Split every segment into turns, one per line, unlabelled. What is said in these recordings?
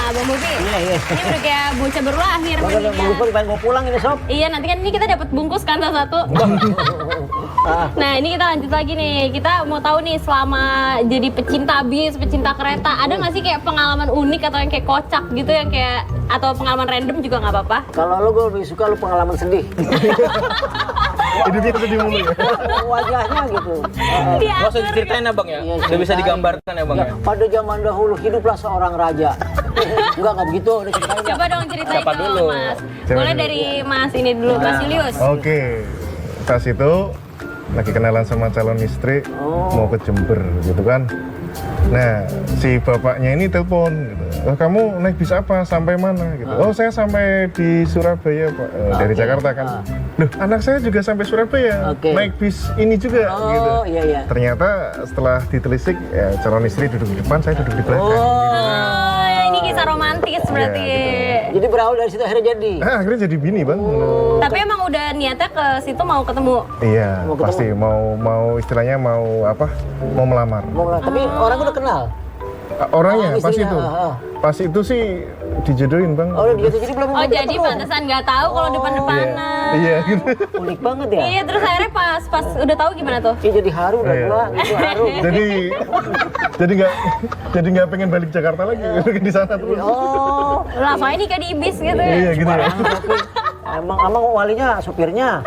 Bang Bobi, ini udah kayak bocah baru lahir.
Bang Bobi pengen mau pulang ini sob.
Iya, nanti kan ini kita dapat bungkus kan satu-satu. Nah, ini kita lanjut lagi nih. Kita mau tahu nih selama jadi pecinta bis, pecinta kereta, ada nggak sih kayak pengalaman unik atau yang kayak kocak gitu yang kayak atau pengalaman random juga nggak apa-apa?
Kalau lo gue lebih suka lo pengalaman sedih.
Hidupnya sedih mulu ya.
Wajahnya gitu.
Nggak usah diceritain ya bang ya?
Iya,
Udah bisa digambarkan ya bang ya?
Pada zaman dahulu hiduplah seorang raja. Enggak begitu, udah ceritain.
Coba dong ceritain
Siapa
dong,
dulu?
Mas.
Siapa
Boleh
dulu?
dari Mas ini dulu, Mas Julius.
Oke, pas itu lagi kenalan sama calon istri, mau ke Jember gitu kan. Nah, si bapaknya ini telepon gitu. "Oh, kamu naik bis apa? Sampai mana?" gitu. "Oh, saya sampai di Surabaya, Pak." Dari Jakarta kan. "Loh, anak saya juga sampai Surabaya.
Oke.
Naik bis ini juga." gitu.
Oh, iya.
Ternyata setelah ditelisik, ya, calon istri duduk di depan, saya duduk di belakang.
Oh, ini kisah romantis berarti.
Jadi berawal dari situ akhirnya jadi.
Akhirnya jadi bini, Bang.
Tapi emang udah niatnya ke situ mau ketemu.
Iya,
Mau ketemu.
pasti mau istilahnya mau apa? Mau melamar.
Tapi orang udah kenal.
Orangnya pas
istrinya,
itu. Pas itu sih dijodohin, Bang.
Oh, udah jadi belum.
Oh, jadi pantesan nggak tahu kalau depan-depanan.
Iya, gitu.
Unik banget ya.
Iya, terus akhirnya pas udah tahu gimana tuh?
Iya, jadi haru udah
Iya.
gua, itu haru.
jadi nggak pengen balik Jakarta lagi di sana terus.
Oh,
Lah, apa ini kayak di ibis gitu ya?
Iya, gitu ya.
emang walinya supirnya.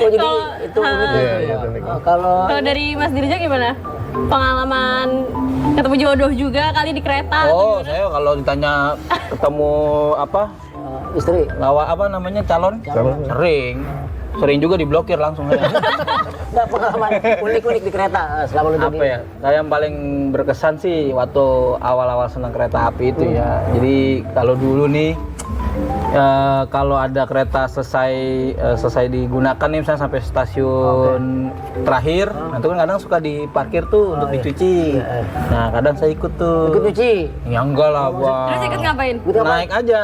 Oh, jadi itu unik
Iya,
ya.
iya, unik.
Kalau
Kalau dari Mas Dirja gimana? Pengalaman ketemu jodoh juga kali di kereta?
Oh, saya kalau ditanya ketemu apa?
istri.
Apa namanya calon?
Calon.
Sering juga diblokir langsung saya.
Enggak pengalaman unik-unik di kereta selama lu jadi.
Apa ya? Saya yang paling berkesan sih waktu awal-awal senang kereta api itu ya. Jadi kalau dulu nih kalau ada kereta selesai digunakan nih misalnya sampai stasiun terakhir, nah itu kan kadang suka diparkir tuh untuk dicuci. Nah kadang saya ikut tuh.
Ikut nyuci.
Ya enggak lah, Bang.
Terus ikut ngapain?
Naik aja,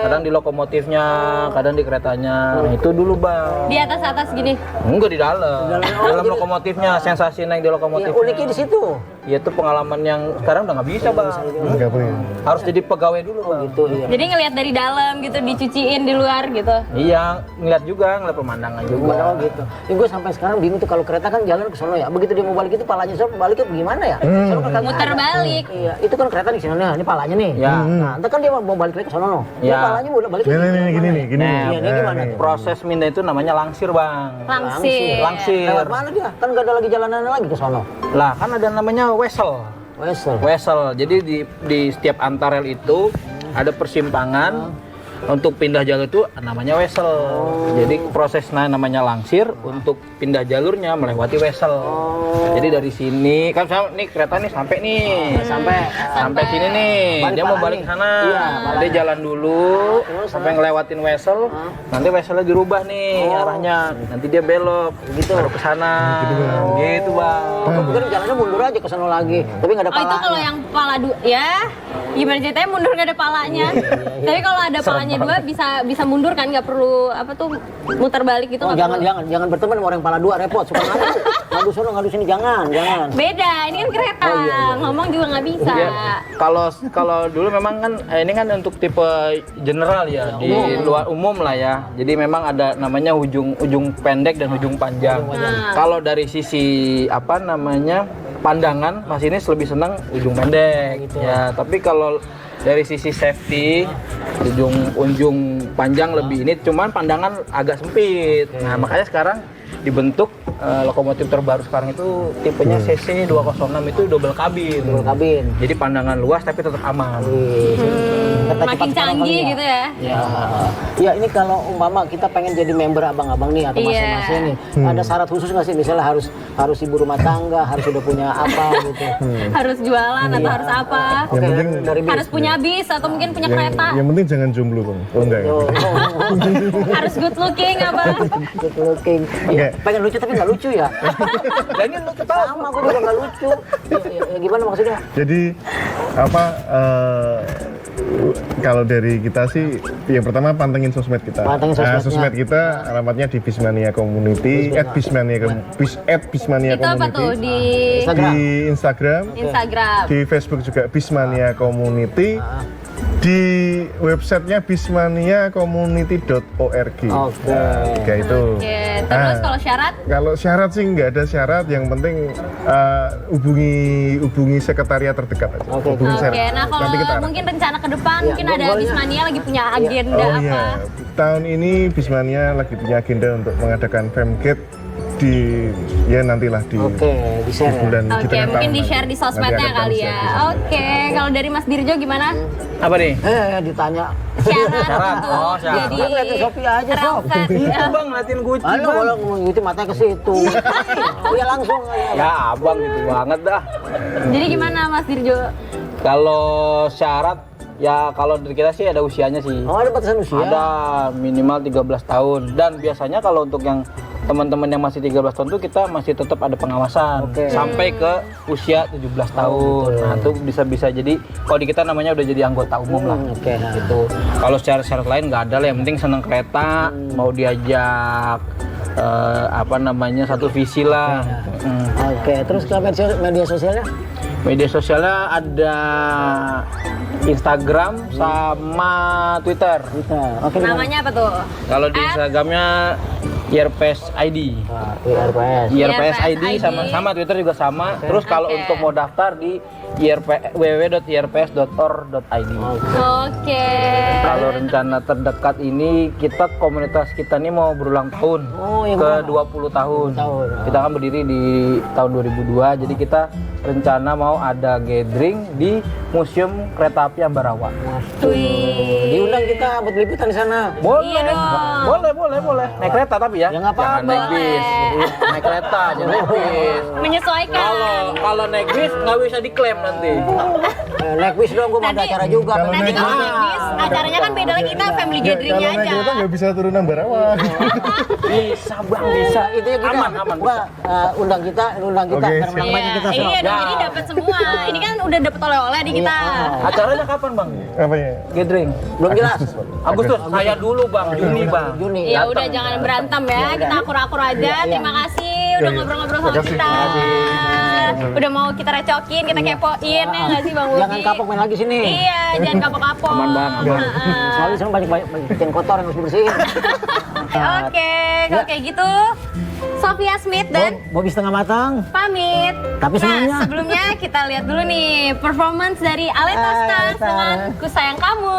kadang di lokomotifnya, kadang di keretanya. Nah, itu dulu Bang.
Di atas-atas gini?
Enggak di dalam. Dalam
jadi-
lokomotifnya, sensasi naik di
Ya,
lokomotif.
uniknya di situ.
Ya itu pengalaman yang sekarang udah nggak bisa Bang.
Nggak boleh.
Harus jadi pegawai dulu Bang.
Gitu iya.
Jadi ngelihat dari dalam gitu, dicuciin di luar gitu.
Iya, ngeliat juga, ngeliat pemandangan juga.
Oh gitu. Ya, gue sampai sekarang bingung tuh kalau kereta kan jalan ke sono ya. Begitu dia mau balik itu palanya sono baliknya gimana ya? Sono kan kagak
Muter
ada.
balik.
Iya, itu kan kereta di sana ini palanya nih.
Ya.
Nah, entar kan dia mau balik lagi ke sono. No. Ini
Ya.
palanya mau balik
Nih, gini nih, gini.
Nah,
Iya, ini gimana tuh?
Proses mindah itu namanya langsir Bang.
Langsir.
Langsir.
Lewat mana dia? Kan gak ada lagi jalanan lagi ke sono.
Lah kan ada namanya wesel.
Wesel.
Jadi di setiap antarel itu ada persimpangan. Untuk pindah jalur itu namanya wesel. Jadi prosesnya namanya langsir, untuk pindah jalurnya melewati wesel. Jadi dari sini kan saya nih kereta nih sampai nih. Sampai sini nih.
Balik
Dia mau
palanya.
balik sana.
Iya,
Dia jalan dulu sampai ngelewatin wesel. Nanti weselnya dirubah nih arahnya. Nanti dia belok gitu baru ke sana. Gitu, Bang.
Mungkin jalannya mundur aja ke sono lagi. Tapi nggak ada
Oh, itu
palanya.
kalau yang pala dua ya gimana ceritanya mundur nggak ada palanya. Tapi kalau ada palanya dua bisa mundur kan, nggak perlu apa tuh muter balik gitu.
Oh,
nggak perlu.
jangan berteman sama orang yang pala dua, repot, suka ngadu. Ngadu sono, ngadu sini, jangan.
Beda, ini kan kereta, ngomong juga nggak bisa.
Ya, kalau dulu memang kan ini kan untuk tipe general ya, di luar umum lah ya. Jadi memang ada namanya ujung pendek dan ujung panjang. Kalau dari sisi apa namanya pandangan, Mas ini lebih senang ujung pendek. Ya, tapi kalau dari sisi safety ujung panjang lebih ini, cuman pandangan agak sempit. Nah makanya sekarang dibentuk lokomotif terbaru sekarang itu tipenya CC 206 itu double kabin. Jadi pandangan luas tapi tetap aman.
Makin canggih gitu ya.
Ya ini kalau umpama kita pengen jadi member abang-abang nih atau masing-masing nih, ada syarat khusus nggak sih? Misalnya harus ibu rumah tangga, harus udah punya apa gitu.
Harus jualan atau harus apa?
Yang penting
dari
Harus punya bis atau mungkin punya kereta.
yang penting jangan jomblo, Bang. Oh enggak ya.
Harus good looking apa?
good looking.
Oke.
Pengen lucu tapi nggak lucu ya.
Dan ini lu ketawa.
Sama aku juga nggak lucu. Ya, gimana maksudnya?
Jadi apa Kalau dari kita sih, yang pertama pantengin sosmed kita.
Pantengin sosmednya.
Sosmed kita alamatnya di Bismania Community, @bismania
Itu apa tuh
Community.
di
Di Instagram,
Instagram?
di Facebook juga Bismania Community. Di websitenya bismaniacommunity.org.
Oke.
Tiga itu.
Oke, terus
Ah.
kalau syarat?
Kalau syarat sih nggak ada syarat, yang penting hubungi sekretariat terdekat aja.
Oke.
Hubungi
Oke,
saya.
nah kalau
Nanti kita
mungkin rencana ke depan
Iya,
mungkin ada
boleh.
Bismania lagi punya agenda
Oh
apa?
iya, tahun ini Bismania lagi punya agenda untuk mengadakan Femgate di nantilah di
Oke, di share ya.
bulan
Oke,
tengah
mungkin
tahun
di share
nanti.
di sosmednya
Nanti akan
kali
kami
ya.
share di
Oke, kalau dari Mas Dirjo gimana?
Apa nih?
Ditanya.
Syarat
Syarat.
untuk
Oh, syarat.
jadi
Lu liatin Shopee aja, Sob.
perangkat. Ya.
Bang, ngeliatin Gucci
Ayo
bang.
kalau ngomong gitu matanya ke situ. Oh ya langsung.
Ya abang gitu banget dah.
Jadi gimana Mas Dirjo?
Kalau syarat ya kalau dari kita sih ada usianya sih.
Oh ada batasan usia?
Ada minimal 13 tahun dan biasanya kalau untuk yang teman-teman yang masih 13 tahun tuh kita masih tetap ada pengawasan
Oke.
sampai ke usia 17 tahun. Nah, itu bisa jadi kalau di kita namanya udah jadi anggota umum lah.
Oke.
Gitu. Kalau syarat-syarat lain nggak ada lah, yang penting senang kereta, mau diajak apa namanya satu visi lah.
Oke, terus ke media sosialnya?
Media sosialnya ada Instagram sama Twitter.
Kita. Oke. di mana?
Namanya apa tuh?
Kalau di Instagramnya IRPS ID.
Wah, IRPS.
IRPS ID
ID.
sama Twitter juga sama. Terus kalau
Oke.
untuk mau daftar di www.irps.or.id.
Oke.
Kalau rencana terdekat ini kita komunitas kita ini mau berulang tahun
Oh, yang
ke
berapa?
20 tahun.
Tahun.
Kita kan berdiri di tahun 2002. Jadi kita rencana mau ada gathering di Museum Kereta Api Ambarawa.
Wih.
Diundang kita buat liputan di sana.
Boleh.
Iya dong.
Boleh. Naik kereta tapi ya.
Ya, nggak apa-apa.
Jangan naik bis. Naik kereta, jangan naik bis.
Menyesuaikan.
Kalau naik bis nggak bisa diklaim nanti.
Naik bis dong, gue mau ada
Nanti-
acara juga.
Kalau
Nanti
naik
kalau
kereta-
naik bis, acaranya kan beda lagi, kita family gatheringnya
Kalau naik
aja.
kereta nggak bisa turun Ambarawa.
Bisa bang, bisa.
Itu ya kita.
Aman.
Gua, undang kita,
Oke,
biar
siap.
menang kita semua.
Iya dong,
Ya.
jadi dapat semua. Ini kan udah dapat oleh-oleh di kita.
Acaranya kapan bang?
Apa ya?
Gathering.
Belum jelas.
Agustus. Saya dulu bang, Juni bang.
Juni.
Ya udah jangan berantem ya, kita akur-akur aja.
Iya.
Terima kasih udah
Iya.
ngobrol-ngobrol sama
Makasih.
kita. Udah mau kita recokin, kita kepoin ya nggak sih Bang Bobi?
Jangan kapok main lagi sini.
Iya, jangan kapok-kapok.
Aman, Bang, aman.
Heeh.
Soalnya sekarang banyak bikin kotor yang harus dibersihin.
Oke, kalau kayak gitu Sophia Smith dan
Bobi setengah matang.
pamit.
Tapi sebelumnya-
Nah, sebelumnya kita lihat dulu nih performance dari Aleta Stars
Aleta.
dengan Ku Sayang Kamu.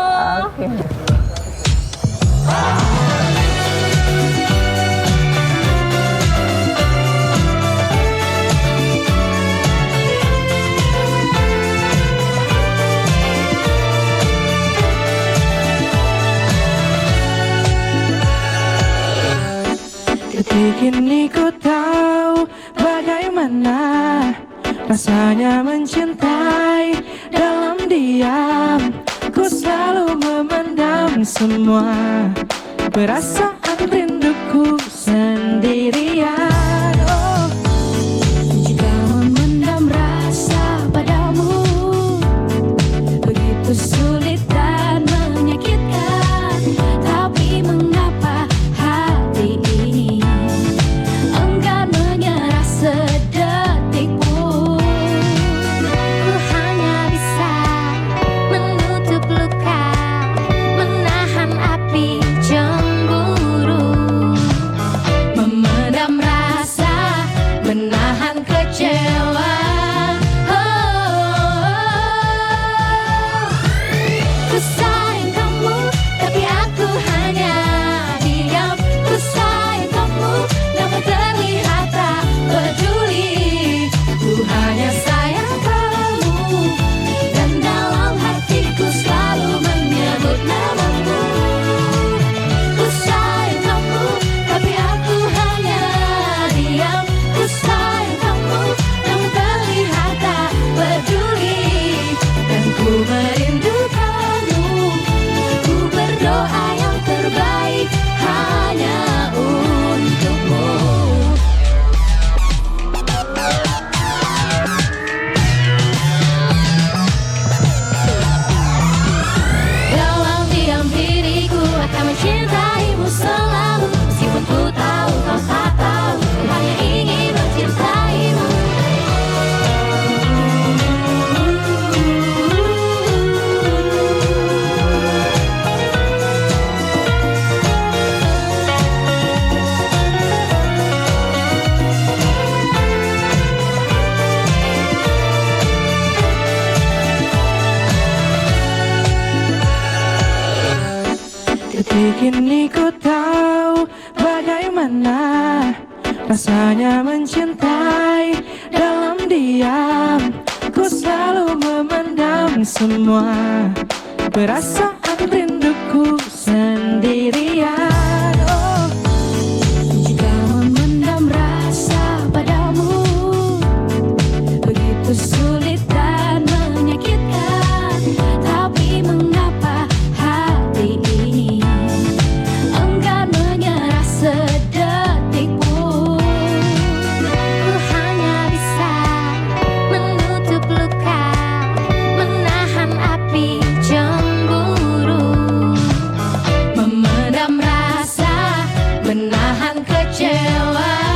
Detik ini ku tahu bagaimana rasanya mencintai dalam diam. Ku selalu memendam semua perasaan rinduku sendirian. Oh, jika memendam rasa padamu begitu sulit dan menyakitkan, tapi mengapa hati ini enggan menyerah sedetik pun? Ku hanya bisa menutup luka, menahan api cemburu.
Kini ku tahu bagaimana rasanya mencintai dalam diam. Ku selalu memendam semua perasaan rinduku sendirian. Oh,
Jika memendam rasa padamu begitu sulit dan menyakitkan, tapi mengapa hati ini enggan menyerah sedetik pun? Ku hanya bisa menutup luka, menahan api cemburu, memendam rasa, menahan kecewa.